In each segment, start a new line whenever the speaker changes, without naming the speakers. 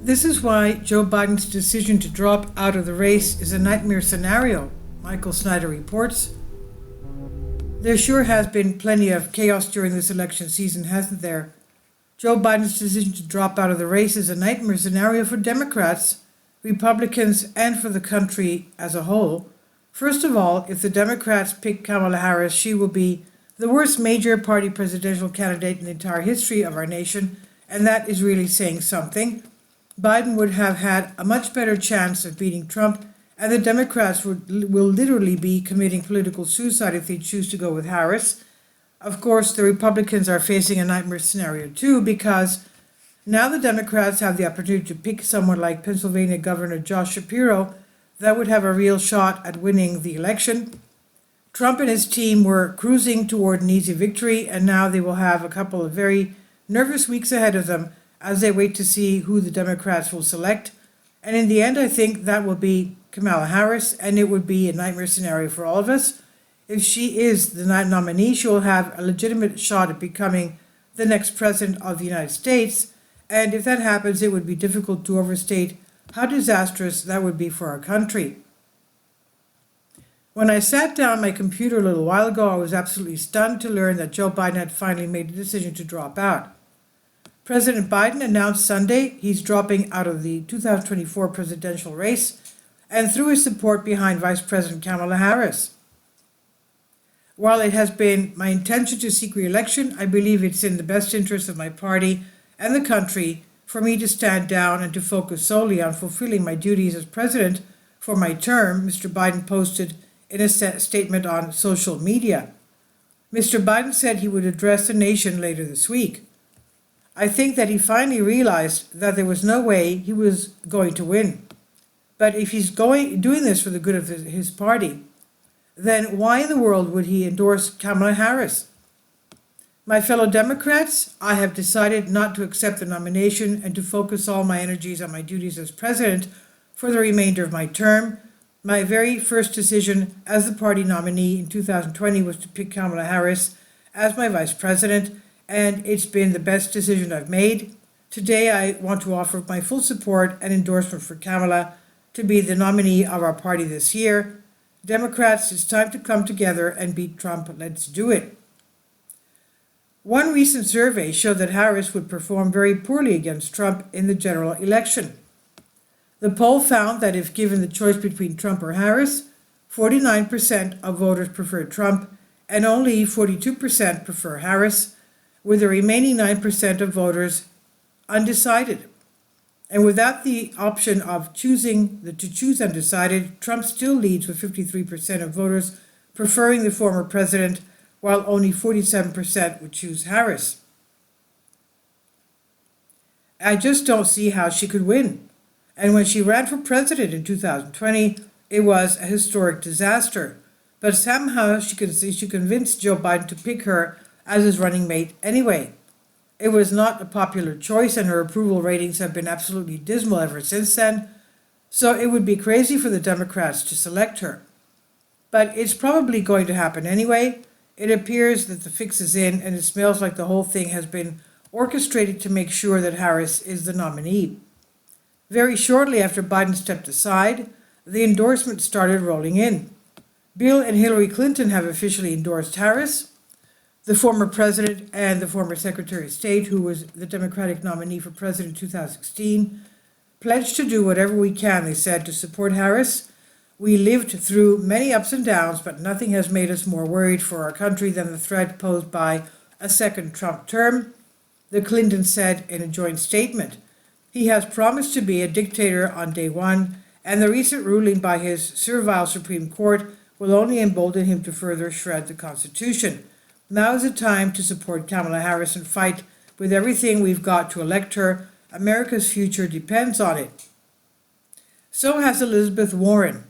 This is why Joe Biden's decision to drop out of the race is a nightmare scenario, Michael Snyder reports. There sure has been plenty of chaos during this election season, hasn't there? Joe Biden's decision to drop out of the race is a nightmare scenario for Democrats, Republicans, and for the country as a whole. First of all, if the Democrats pick Kamala Harris, she will be the worst major party presidential candidate in the entire history of our nation, and that is really saying something. Biden would have had a much better chance of beating Trump, and the Democrats will literally be committing political suicide if they choose to go with Harris. Of course, the Republicans are facing a nightmare scenario too, because now the Democrats have the opportunity to pick someone like Pennsylvania Governor Josh Shapiro that would have a real shot at winning the election. Trump and his team were cruising toward an easy victory, and now they will have a couple of very nervous weeks ahead of them as they wait to see who the Democrats will select. And in the end, I think that will be Kamala Harris, and it would be a nightmare scenario for all of us. If she is the nominee, she will have a legitimate shot at becoming the next president of the United States. And if that happens, it would be difficult to overstate how disastrous that would be for our country. When I sat down at my computer a little while ago, I was absolutely stunned to learn that Joe Biden had finally made a decision to drop out. President Biden announced Sunday he's dropping out of the 2024 presidential race and threw his support behind Vice President Kamala Harris. While it has been my intention to seek re-election, I believe it's in the best interest of my party and the country for me to stand down and to focus solely on fulfilling my duties as president for my term, Mr. Biden posted in a statement on social media. Mr. Biden said he would address the nation later this week. I think that he finally realized that there was no way he was going to win. But if he's doing this for the good of his party, then why in the world would he endorse Kamala Harris? My fellow Democrats, I have decided not to accept the nomination and to focus all my energies on my duties as president for the remainder of my term. My very first decision as the party nominee in 2020 was to pick Kamala Harris as my vice president, and it's been the best decision I've made. Today, I want to offer my full support and endorsement for Kamala to be the nominee of our party this year. Democrats, it's time to come together and beat Trump. Let's do it. One recent survey showed that Harris would perform very poorly against Trump in the general election. The poll found that if given the choice between Trump or Harris, 49% of voters prefer Trump and only 42% prefer Harris, with the remaining 9% of voters undecided. And without the option of to choose undecided, Trump still leads with 53% of voters preferring the former president, while only 47% would choose Harris. I just don't see how she could win. And when she ran for president in 2020, it was a historic disaster. But somehow she convinced Joe Biden to pick her as his running mate anyway. It was not a popular choice, and her approval ratings have been absolutely dismal ever since then, so it would be crazy for the Democrats to select her. But it's probably going to happen anyway. It appears that the fix is in, and it smells like the whole thing has been orchestrated to make sure that Harris is the nominee. Very shortly after Biden stepped aside, the endorsements started rolling in. Bill and Hillary Clinton have officially endorsed Harris. The former president and the former Secretary of State, who was the Democratic nominee for president in 2016, pledged to do whatever we can, they said, to support Harris. We lived through many ups and downs, but nothing has made us more worried for our country than the threat posed by a second Trump term, the Clintons said in a joint statement. He has promised to be a dictator on day one, and the recent ruling by his servile Supreme Court will only embolden him to further shred the Constitution. Now is the time to support Kamala Harris and fight with everything we've got to elect her. America's future depends on it. So has Elizabeth Warren.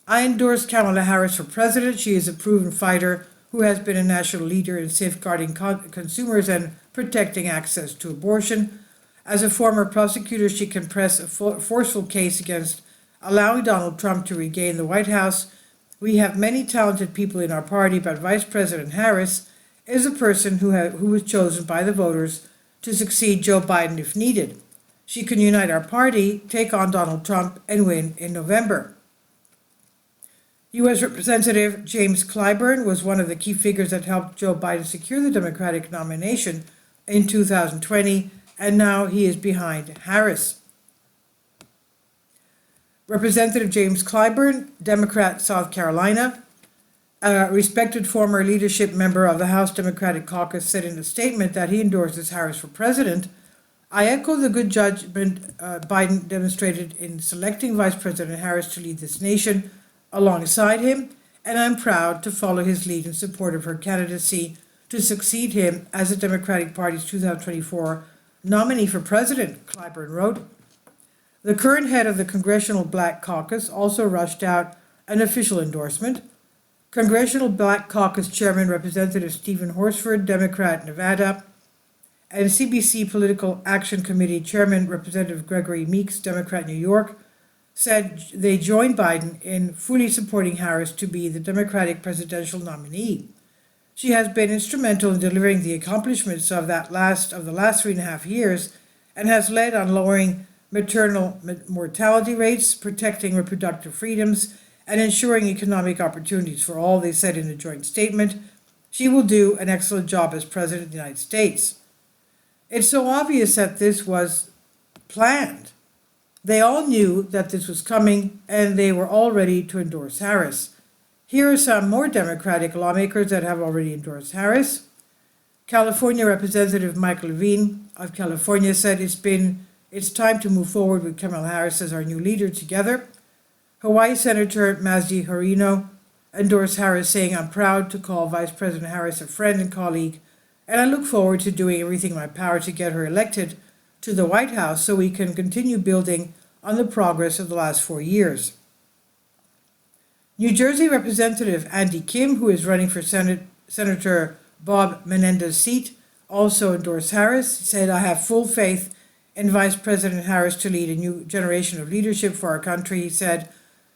I endorse Kamala Harris for president. She is a proven fighter who has been a national leader in safeguarding consumers and protecting access to abortion. As a former prosecutor, she can press a forceful case against allowing Donald Trump to regain the White House. We have many talented people in our party, but Vice President Harris is a person who was chosen by the voters to succeed Joe Biden if needed. She can unite our party, take on Donald Trump, and win in November. U.S. Representative James Clyburn was one of the key figures that helped Joe Biden secure the Democratic nomination in 2020, and now he is behind Harris. Representative James Clyburn, Democrat, South Carolina, a respected former leadership member of the House Democratic Caucus, said in a statement that he endorses Harris for president. I echo the good judgment Biden demonstrated in selecting Vice President Harris to lead this nation alongside him, and I'm proud to follow his lead in support of her candidacy to succeed him as the Democratic Party's 2024 nominee for president, Clyburn wrote. The current head of the Congressional Black Caucus also rushed out an official endorsement. Congressional Black Caucus Chairman Representative Stephen Horsford, Democrat, Nevada, and CBC Political Action Committee Chairman Representative Gregory Meeks, Democrat, New York, said they joined Biden in fully supporting Harris to be the Democratic presidential nominee. She has been instrumental in delivering the accomplishments of the last 3.5 years and has led on lowering maternal mortality rates, protecting reproductive freedoms, and ensuring economic opportunities for all, they said in a joint statement. She will do an excellent job as President of the United States. It's so obvious that this was planned. They all knew that this was coming, and they were all ready to endorse Harris. Here are some more Democratic lawmakers that have already endorsed Harris. California Representative Michael Levine of California said it's time to move forward with Kamala Harris as our new leader together. Hawaii Senator Mazdi Horino endorsed Harris, saying, I'm proud to call Vice President Harris a friend and colleague, and I look forward to doing everything in my power to get her elected to the White House so we can continue building on the progress of the last 4 years. New Jersey Representative Andy Kim, who is running for Senator Bob Menendez's seat, also endorsed Harris. He said, I have full faith in Vice President Harris to lead a new generation of leadership for our country, he said,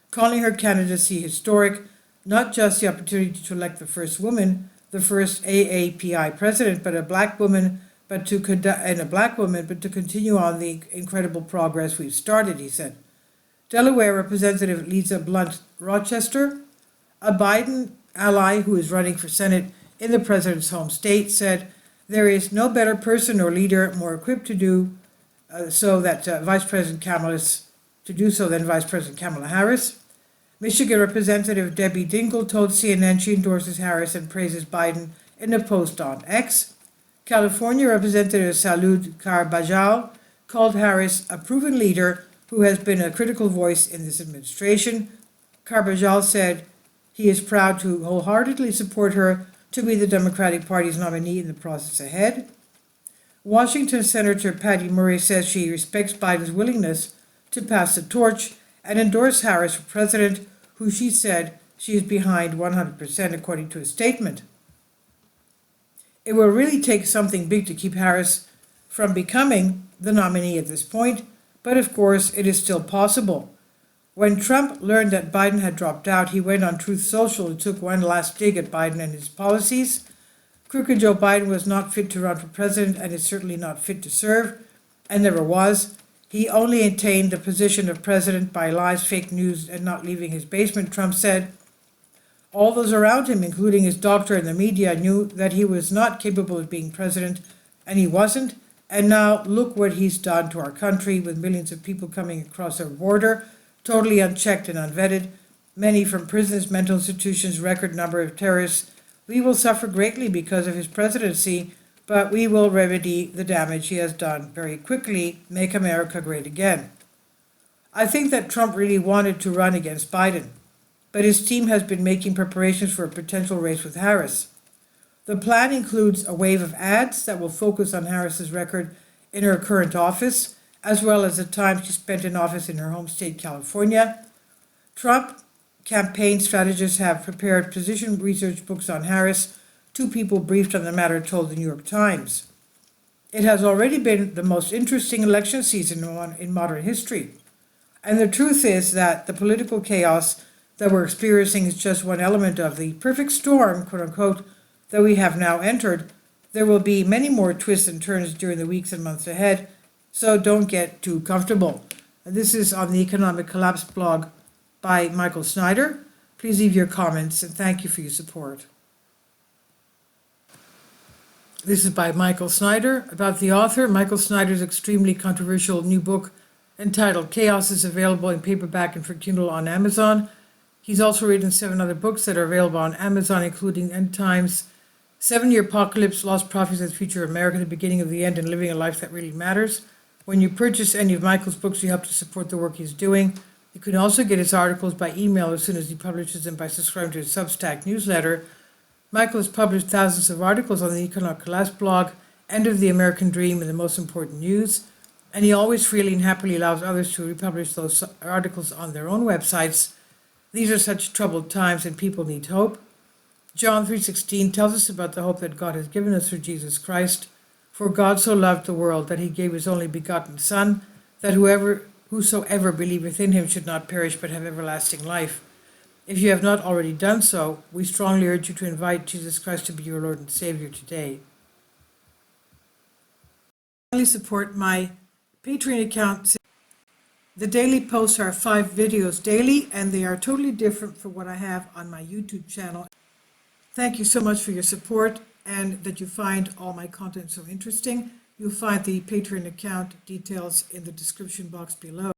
calling her candidacy historic, not just the opportunity to elect the first woman, the first AAPI president, but a black woman, but to continue on the incredible progress we've started, he said. Delaware Representative Lisa Blunt Rochester, a Biden ally who is running for Senate in the president's home state, said, there is no better person or leader more equipped to do so than Vice President Kamala Harris. Michigan Representative Debbie Jingle told CNN she endorses Harris and praises Biden in a post on X. California Representative Salud Carbajal called Harris a proven leader who has been a critical voice in this administration. Carbajal said he is proud to wholeheartedly support her to be the Democratic Party's nominee in the process ahead. Washington Senator Patty Murray says she respects Biden's willingness to pass the torch and endorse Harris for president, who she said she is behind 100%, according to a statement. It will really take something big to keep Harris from becoming the nominee at this point, but of course it is still possible. When Trump learned that Biden had dropped out, he went on Truth Social and took one last dig at Biden and his policies. Crooked Joe Biden was not fit to run for president and is certainly not fit to serve, and never was. He only attained the position of president by lies, fake news, and not leaving his basement, Trump said. All those around him, including his doctor and the media, knew that he was not capable of being president, and he wasn't. And now look what he's done to our country, with millions of people coming across our border, totally unchecked and unvetted, many from prisons, mental institutions, record number of terrorists. We will suffer greatly because of his presidency, but we will remedy the damage he has done very quickly, make America great again. I think that Trump really wanted to run against Biden, but his team has been making preparations for a potential race with Harris. The plan includes a wave of ads that will focus on Harris's record in her current office, as well as the time she spent in office in her home state, California. Trump campaign strategists have prepared position research books on Harris. 2 people briefed on the matter told the New York Times. It has already been the most interesting election season in modern history. And the truth is that the political chaos that we're experiencing is just one element of the perfect storm, quote unquote, that we have now entered. There will be many more twists and turns during the weeks and months ahead, So don't get too comfortable. This is on the Economic Collapse blog by Michael Snyder. Please leave your comments and thank you for your support. This is by Michael Snyder. About the author, Michael Snyder's extremely controversial new book entitled Chaos is available in paperback and for Kindle on Amazon. He's also written 7 other books that are available on Amazon, including End Times, 7-Year Apocalypse, Lost Prophecies of the Future of America, The Beginning of the End, and Living a Life That Really Matters. When you purchase any of Michael's books, you help to support the work he's doing. You can also get his articles by email as soon as he publishes them by subscribing to his Substack newsletter. Michael has published thousands of articles on the Economic Collapse blog, End of the American Dream, and the most important news. And he always freely and happily allows others to republish those articles on their own websites. These are such troubled times and people need hope. John 3:16 tells us about the hope that God has given us through Jesus Christ. For God so loved the world that he gave his only begotten Son, that whosoever believeth in him should not perish but have everlasting life. If you have not already done so, we strongly urge you to invite Jesus Christ to be your Lord and Savior today. Finally, support my Patreon account. The daily posts are 5 videos daily, and they are totally different from what I have on my YouTube channel. Thank you so much for your support and that you find all my content so interesting. You'll find the Patreon account details in the description box below.